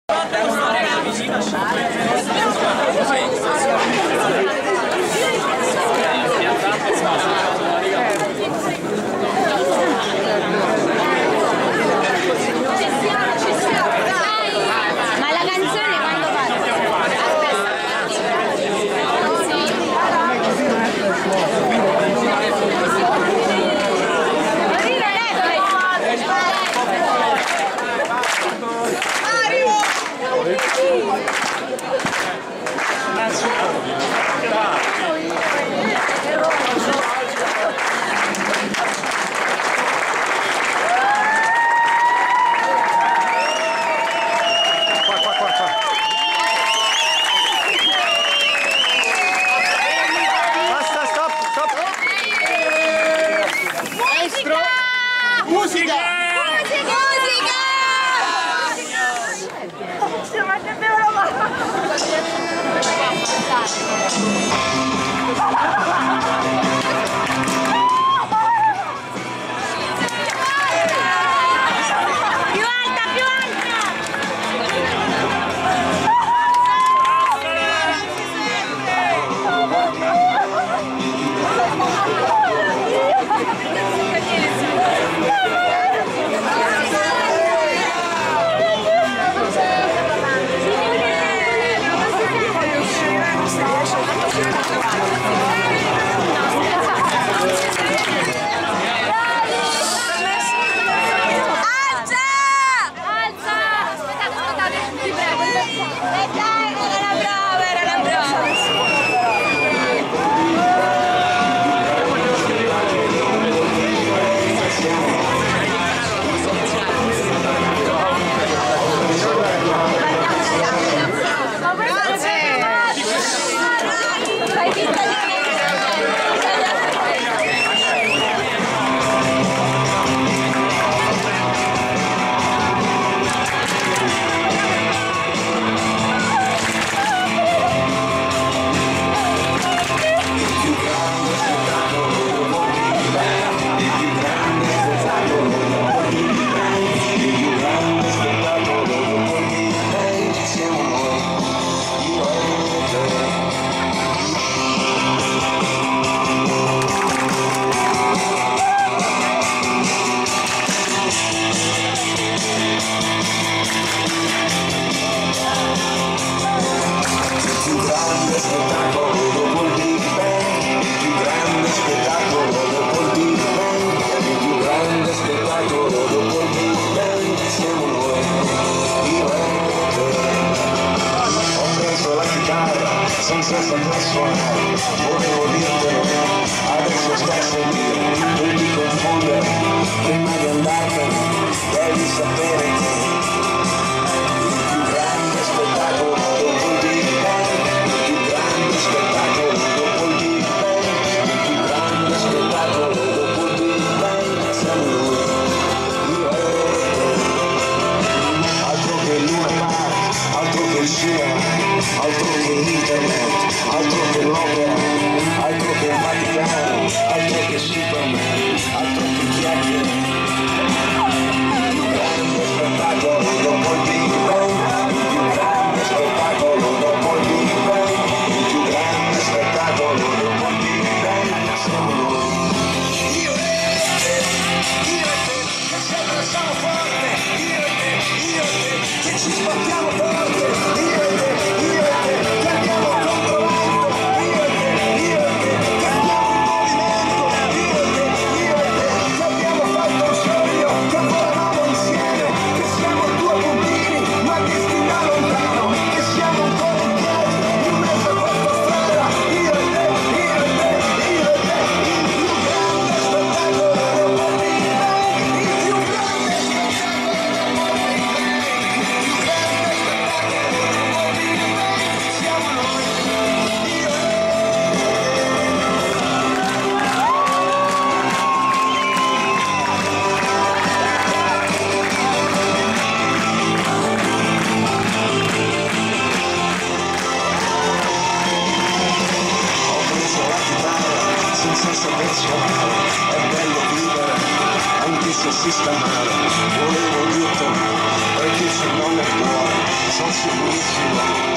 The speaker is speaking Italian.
Ma la canzone quando parte? senza saper suonare, volevo dirtelo, adesso stai seguire, non ti confondere, prima di andartene, devi sapere che il più grande spettacolo dopo il Big Bang, il più grande spettacolo dopo il Big Bang, il più grande spettacolo dopo il Big Bang, siamo noi, io e te, altro che Luna Park, altro che il cinema, altro che internet, altro che l'opera, altro che il Vaticano, altro che Superman, altro che chiacchiere. Il più grande spettacolo dopo il Big Bang, il più grande spettacolo dopo il Big Bang, il più grande spettacolo dopo il Big Bang, siamo noi. Io e te, che sempre siamo forte, io e te, che ci sbattiamo forte, io e te, che abbiamo comprovato, io e te, che abbiamo un movimento, io e te, che abbiamo fatto un sogno, che volavamo insieme, che siamo due puntini, ma visti da lontano, che siamo ancora in piedi, in mezzo a questa strada, io e te, il più grande spettacolo dopo il Big Bang, il più grande spettacolo dopo il Big Bang, il più grande sono sicurissimo